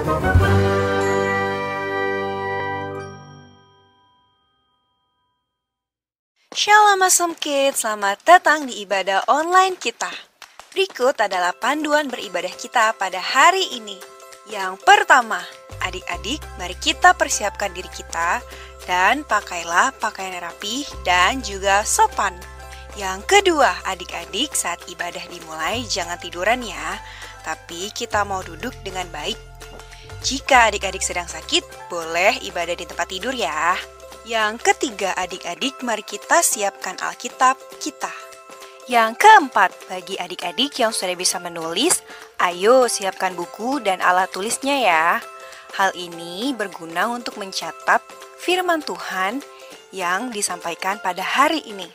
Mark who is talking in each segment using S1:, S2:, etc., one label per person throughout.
S1: Shalom Awesome Kids, selamat datang di ibadah online kita. Berikut adalah panduan beribadah kita pada hari ini. Yang pertama, adik-adik, mari kita persiapkan diri kita dan pakailah pakaian yang rapih dan juga sopan. Yang kedua, adik-adik, saat ibadah dimulai jangan tiduran ya, tapi kita mau duduk dengan baik. Jika adik-adik sedang sakit, boleh ibadah di tempat tidur ya. Yang ketiga, adik-adik, mari kita siapkan Alkitab kita. Yang keempat, bagi adik-adik yang sudah bisa menulis, ayo siapkan buku dan alat tulisnya ya. Hal ini berguna untuk mencatat firman Tuhan yang disampaikan pada hari ini.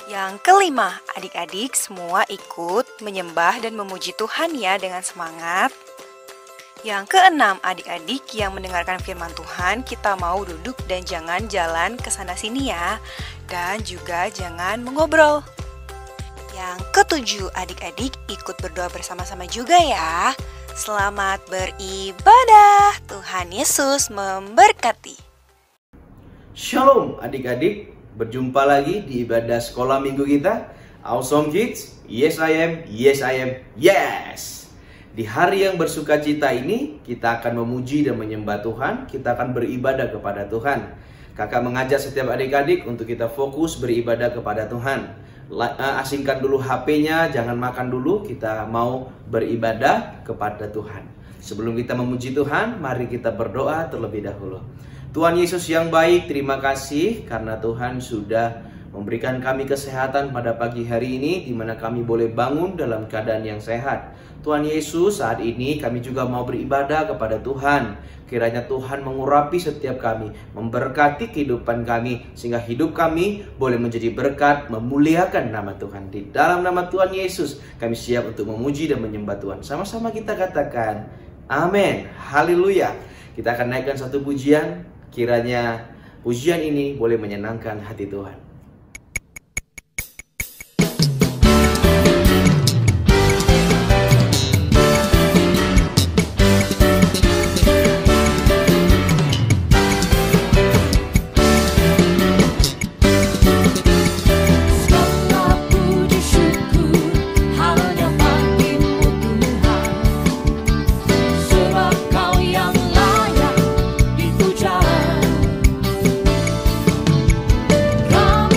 S1: Yang kelima, adik-adik semua ikut menyembah dan memuji Tuhan ya dengan semangat. Yang keenam, adik-adik yang mendengarkan firman Tuhan, kita mau duduk dan jangan jalan ke sana sini ya. Dan juga jangan mengobrol. Yang ketujuh, adik-adik ikut berdoa bersama-sama juga ya. Selamat beribadah. Tuhan Yesus memberkati.
S2: Shalom adik-adik, berjumpa lagi di ibadah sekolah minggu kita. Awesome Kids, yes I am, yes I am, yes! Di hari yang bersuka cita ini, kita akan memuji dan menyembah Tuhan. Kita akan beribadah kepada Tuhan. Kakak mengajak setiap adik-adik untuk kita fokus beribadah kepada Tuhan. Asingkan dulu HP-nya, jangan makan dulu. Kita mau beribadah kepada Tuhan. Sebelum kita memuji Tuhan, mari kita berdoa terlebih dahulu. Tuhan Yesus yang baik, terima kasih karena Tuhan sudah memberikan kami kesehatan pada pagi hari ini, di mana kami boleh bangun dalam keadaan yang sehat. Tuhan Yesus, saat ini kami juga mau beribadah kepada Tuhan. Kiranya Tuhan mengurapi setiap kami, memberkati kehidupan kami, sehingga hidup kami boleh menjadi berkat, memuliakan nama Tuhan. Di dalam nama Tuhan Yesus, kami siap untuk memuji dan menyembah Tuhan. Sama-sama kita katakan, amin, haleluya. Kita akan naikkan satu pujian, kiranya pujian ini boleh menyenangkan hati Tuhan.
S3: Kau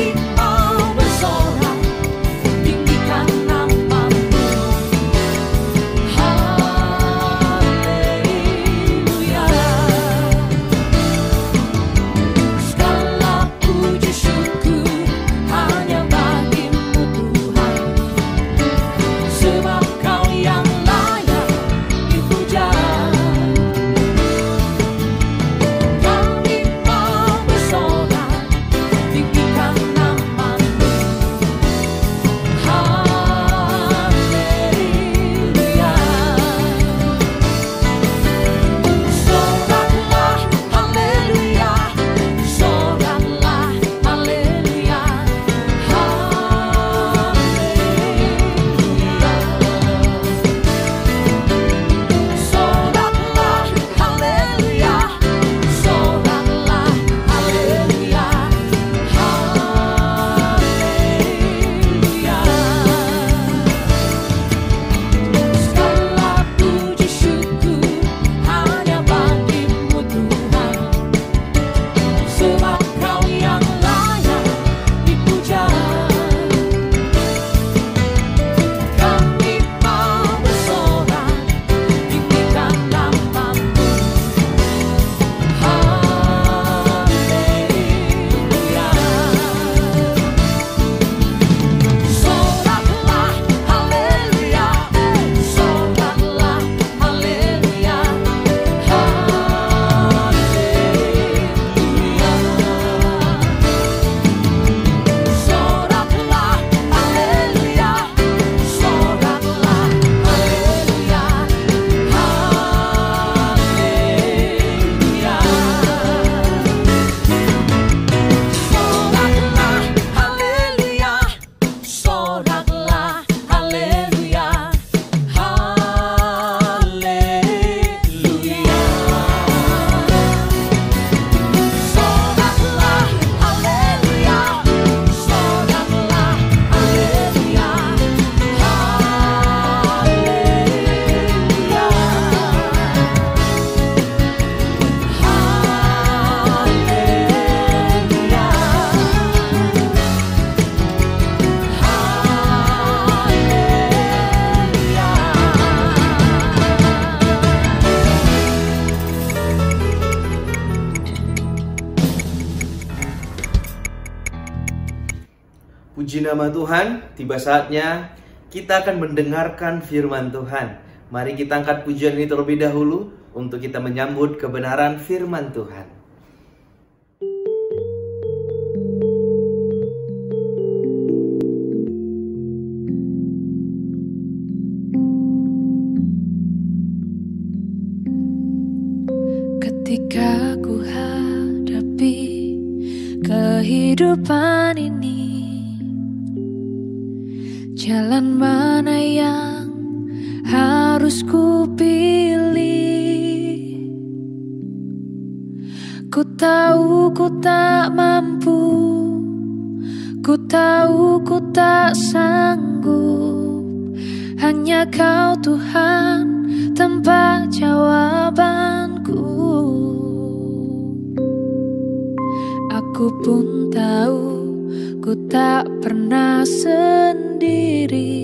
S2: Puji nama Tuhan, tiba saatnya kita akan mendengarkan firman Tuhan. Mari kita angkat pujian ini terlebih dahulu untuk kita menyambut kebenaran firman Tuhan.
S3: Ketika ku hadapi kehidupan ini, jalan mana yang harus ku pilih? Ku tahu ku tak mampu, ku tahu ku tak sanggup. Hanya Kau Tuhan tempat jawabanku. Aku pun tahu ku tak pernah sendiri,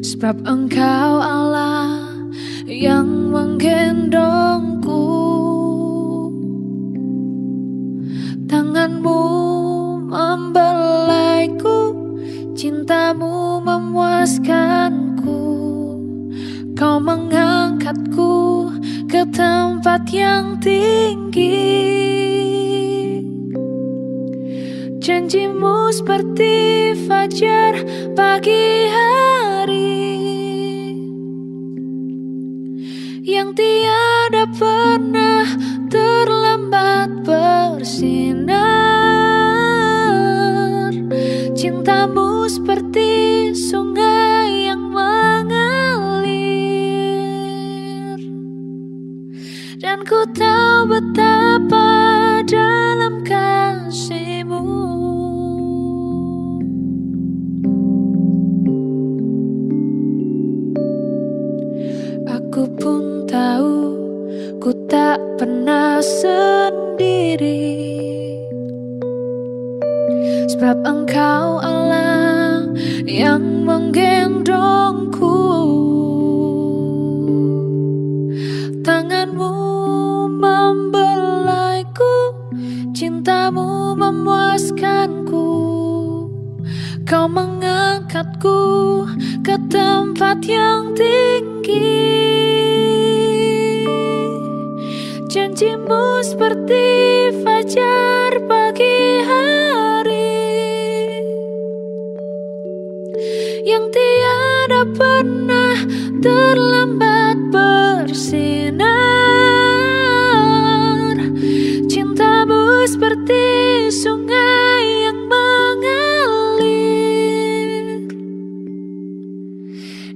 S3: sebab Engkau Allah yang menggendongku. Tangan-Mu membelaiku, cinta-Mu memuaskanku. Kau mengangkatku ke tempat yang tinggi. Janji-Mu seperti fajar pagi hari, yang tiada pernah terlambat bersinar. Cinta-Mu seperti sungai yang mengalir, dan ku tahu betapa dalam kasih-Mu. Aku pun tahu ku tak pernah sendiri, sebab Engkau Allah yang menggendongku. Tangan-Mu membelaiku, cinta-Mu memuaskanku. Kau mengangkatku ke tempat yang tinggi. Janji-Mu seperti fajar pagi hari, yang tiada pernah terlambat bersinar. Cinta-Mu seperti sungai yang mengalir,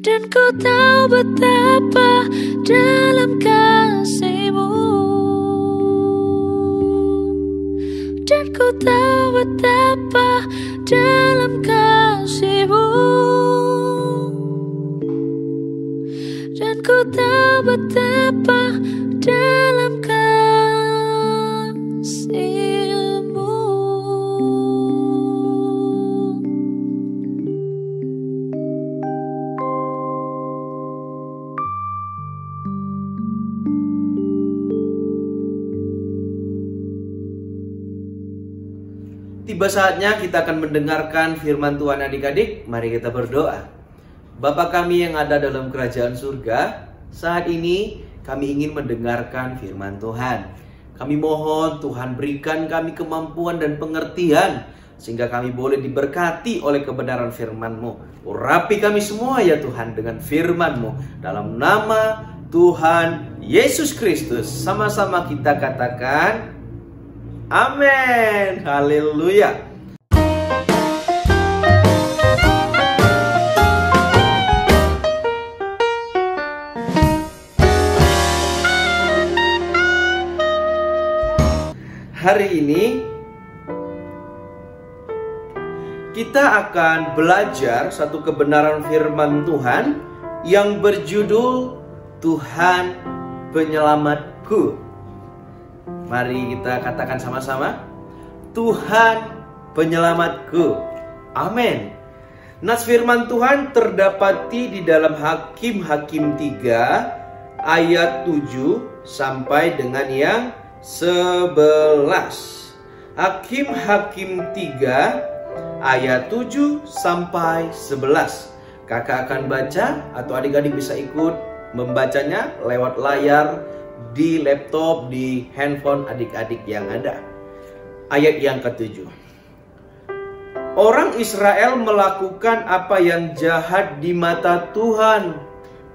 S3: dan ku tahu betapa dalam kasih-Mu. Dan ku tahu betapa dalam kasih-Mu. Dan ku tahu betapa dalam kasih-Mu.
S2: Tiba saatnya kita akan mendengarkan firman Tuhan adik-adik. Mari kita berdoa. Bapa kami yang ada dalam kerajaan surga, saat ini kami ingin mendengarkan firman Tuhan. Kami mohon Tuhan berikan kami kemampuan dan pengertian, sehingga kami boleh diberkati oleh kebenaran firman-Mu. Urapi kami semua ya Tuhan dengan firman-Mu. Dalam nama Tuhan Yesus Kristus, sama-sama kita katakan amin. Haleluya. Hari ini kita akan belajar satu kebenaran firman Tuhan yang berjudul Tuhan Penyelamatku. Mari kita katakan sama-sama, Tuhan Penyelamatku. Amin. Nas firman Tuhan terdapati di dalam Hakim-Hakim 3 ayat 7 sampai dengan yang 11. Hakim-Hakim 3 ayat 7 sampai 11. Kakak akan baca atau adik-adik bisa ikut membacanya lewat layar di laptop, di handphone adik-adik yang ada. Ayat yang ke-7. Orang Israel melakukan apa yang jahat di mata Tuhan.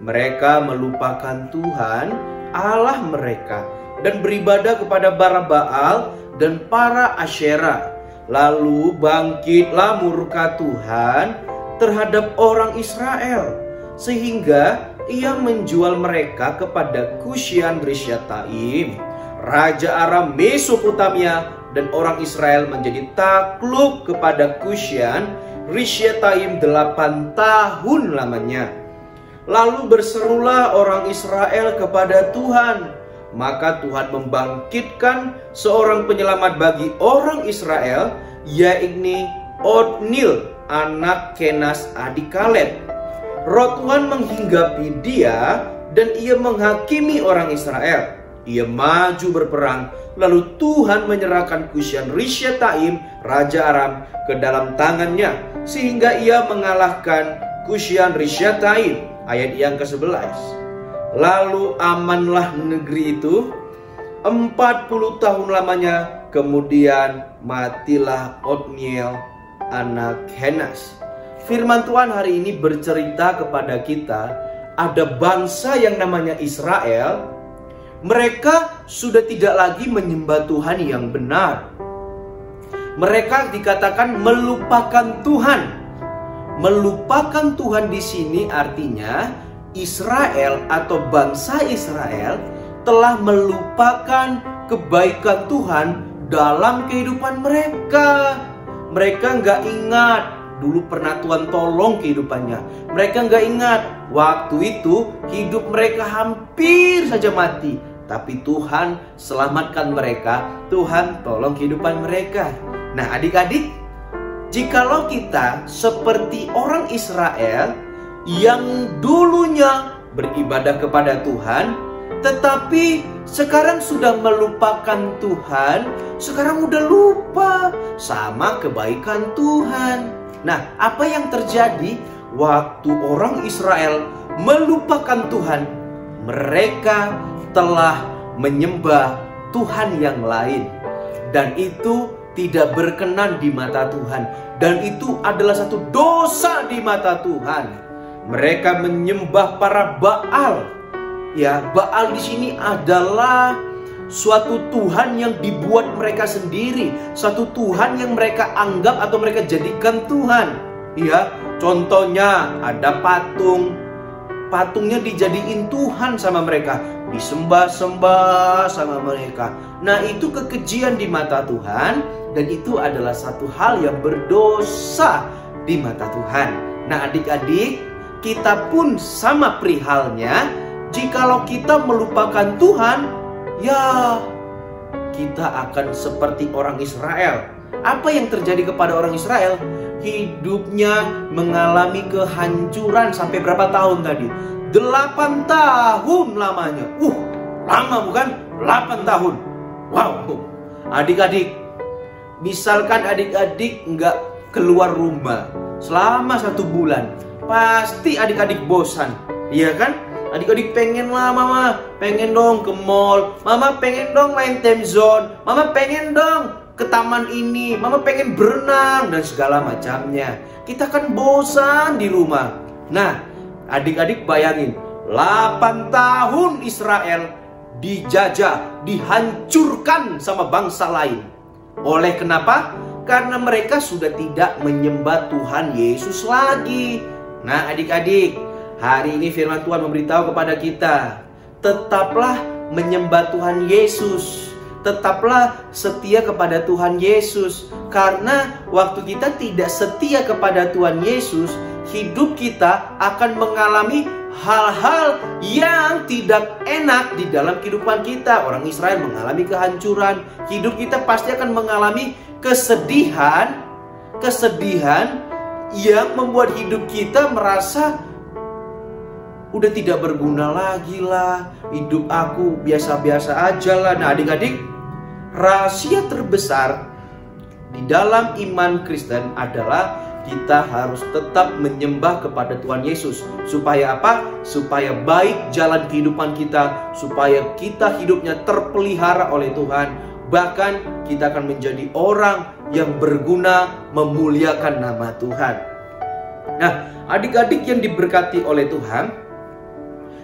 S2: Mereka melupakan Tuhan Allah mereka dan beribadah kepada bara Baal dan para Asyera. Lalu bangkitlah murka Tuhan terhadap orang Israel, sehingga ia menjual mereka kepada Kusyan Rishyataim, raja Aram Mesopotamia, dan orang Israel menjadi takluk kepada Kusyan Rishyataim 8 tahun lamanya. Lalu berserulah orang Israel kepada Tuhan. Maka Tuhan membangkitkan seorang penyelamat bagi orang Israel, yakni Otniel, anak Kenas adik Kaleb. Roh Tuhan menghinggapi dia dan ia menghakimi orang Israel. Ia maju berperang, lalu Tuhan menyerahkan Kusyan Rishyataim, raja Aram, ke dalam tangannya, sehingga ia mengalahkan Kusyan Rishyataim. Ayat yang ke-11. Lalu amanlah negeri itu 40 tahun lamanya. Kemudian matilah Otniel anak Kenas. Firman Tuhan hari ini bercerita kepada kita, ada bangsa yang namanya Israel. Mereka sudah tidak lagi menyembah Tuhan yang benar. Mereka dikatakan melupakan Tuhan. Melupakan Tuhan di sini artinya Israel atau bangsa Israel telah melupakan kebaikan Tuhan dalam kehidupan mereka. Mereka nggak ingat dulu pernah Tuhan tolong kehidupannya. Mereka nggak ingat waktu itu hidup mereka hampir saja mati, tapi Tuhan selamatkan mereka. Tuhan tolong kehidupan mereka. Nah adik-adik, jikalau kita seperti orang Israel yang dulunya beribadah kepada Tuhan, tetapi sekarang sudah melupakan Tuhan, sekarang udah lupa sama kebaikan Tuhan. Nah, apa yang terjadi waktu orang Israel melupakan Tuhan? Mereka telah menyembah Tuhan yang lain, dan itu tidak berkenan di mata Tuhan, dan itu adalah satu dosa di mata Tuhan. Mereka menyembah para Baal. Ya, Baal di sini adalah suatu Tuhan yang dibuat mereka sendiri, suatu Tuhan yang mereka anggap atau mereka jadikan Tuhan. Ya, contohnya ada patung. Patungnya dijadiin Tuhan sama mereka, disembah-sembah sama mereka. Nah, itu kekejian di mata Tuhan, dan itu adalah satu hal yang berdosa di mata Tuhan. Nah, adik-adik, kita pun sama perihalnya. Jikalau kita melupakan Tuhan, ya kita akan seperti orang Israel. Apa yang terjadi kepada orang Israel? Hidupnya mengalami kehancuran sampai berapa tahun tadi? 8 tahun lamanya. Lama bukan? 8 tahun. Wow. Adik-adik, misalkan adik-adik nggak keluar rumah selama 1 bulan, pasti adik-adik bosan, iya kan? Adik-adik pengen lah, mama pengen dong ke mall, mama pengen dong main time zone, mama pengen dong ke taman ini, mama pengen berenang dan segala macamnya. Kita kan bosan di rumah. Nah, adik-adik bayangin, 8 tahun Israel dijajah, dihancurkan sama bangsa lain. Oleh kenapa? Karena mereka sudah tidak menyembah Tuhan Yesus lagi. Nah adik-adik, hari ini firman Tuhan memberitahu kepada kita, tetaplah menyembah Tuhan Yesus, tetaplah setia kepada Tuhan Yesus. Karena waktu kita tidak setia kepada Tuhan Yesus, hidup kita akan mengalami hal-hal yang tidak enak di dalam kehidupan kita. Orang Israel mengalami kehancuran, hidup kita pasti akan mengalami kesedihan yang membuat hidup kita merasa udah tidak berguna lagi lah, hidup aku biasa-biasa aja lah. Nah adik-adik, rahasia terbesar di dalam iman Kristen adalah kita harus tetap menyembah kepada Tuhan Yesus. Supaya apa? Supaya baik jalan kehidupan kita, supaya kita hidupnya terpelihara oleh Tuhan. Bahkan kita akan menjadi orang yang berguna memuliakan nama Tuhan. Nah, adik-adik yang diberkati oleh Tuhan,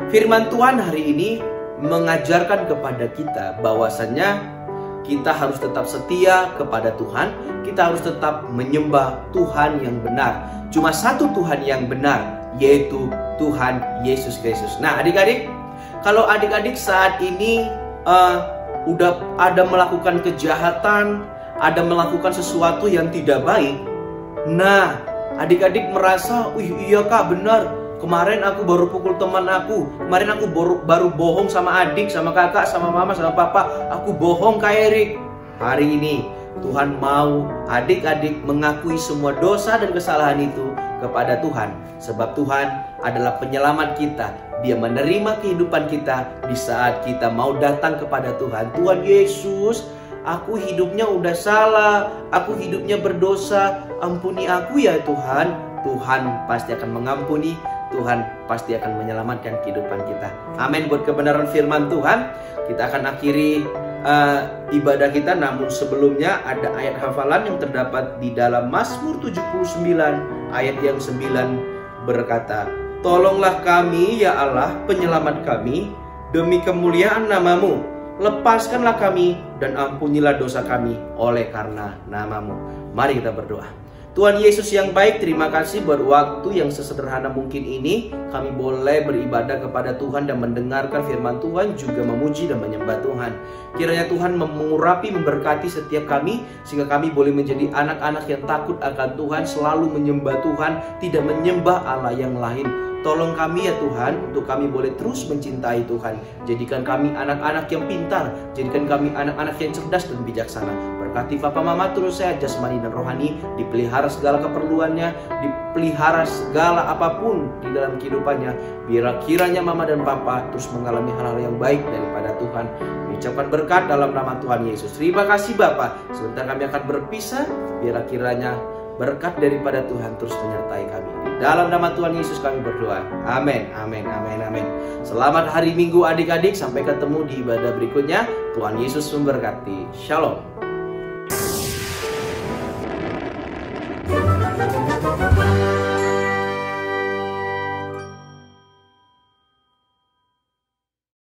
S2: firman Tuhan hari ini mengajarkan kepada kita bahwasannya kita harus tetap setia kepada Tuhan. Kita harus tetap menyembah Tuhan yang benar. Cuma satu Tuhan yang benar, yaitu Tuhan Yesus Kristus. Nah, adik-adik, kalau adik-adik saat ini udah ada melakukan kejahatan, ada melakukan sesuatu yang tidak baik, nah, adik-adik merasa, iya kak, benar. Kemarin aku baru pukul teman aku. Kemarin aku baru bohong sama adik, sama kakak, sama mama, sama papa. Aku bohong Kak Erik. Hari ini Tuhan mau adik-adik mengakui semua dosa dan kesalahan itu kepada Tuhan. Sebab Tuhan adalah penyelamat kita. Dia menerima kehidupan kita di saat kita mau datang kepada Tuhan. Tuhan Yesus, aku hidupnya udah salah. Aku hidupnya berdosa. Ampuni aku ya Tuhan. Tuhan pasti akan mengampuni. Tuhan pasti akan menyelamatkan kehidupan kita. Amin. Buat kebenaran firman Tuhan, kita akan akhiri ibadah kita. Namun sebelumnya ada ayat hafalan yang terdapat di dalam Mazmur 79 ayat yang 9 berkata, "Tolonglah kami ya Allah, penyelamat kami, demi kemuliaan nama-Mu. Lepaskanlah kami dan ampunilah dosa kami oleh karena nama-Mu." Mari kita berdoa. Tuhan Yesus yang baik, terima kasih buat waktu yang sesederhana mungkin ini. Kami boleh beribadah kepada Tuhan dan mendengarkan firman Tuhan, juga memuji dan menyembah Tuhan. Kiranya Tuhan mengurapi, memberkati setiap kami, sehingga kami boleh menjadi anak-anak yang takut akan Tuhan, selalu menyembah Tuhan, tidak menyembah Allah yang lain. Tolong kami ya Tuhan, untuk kami boleh terus mencintai Tuhan. Jadikan kami anak-anak yang pintar, jadikan kami anak-anak yang cerdas dan bijaksana. Berkati Papa Mama terus sehat jasmani dan rohani, dipelihara segala keperluannya, dipelihara segala apapun di dalam kehidupannya. Biar kiranya Mama dan Papa terus mengalami hal-hal yang baik daripada Tuhan. Mengucapkan berkat dalam nama Tuhan Yesus. Terima kasih Bapa. Sebentar kami akan berpisah, biar kiranya berkat daripada Tuhan terus menyertai kami. Di dalam nama Tuhan Yesus kami berdoa. Amin, amin, amin, amin. Selamat hari Minggu adik-adik. Sampai ketemu di ibadah berikutnya. Tuhan Yesus memberkati. Shalom.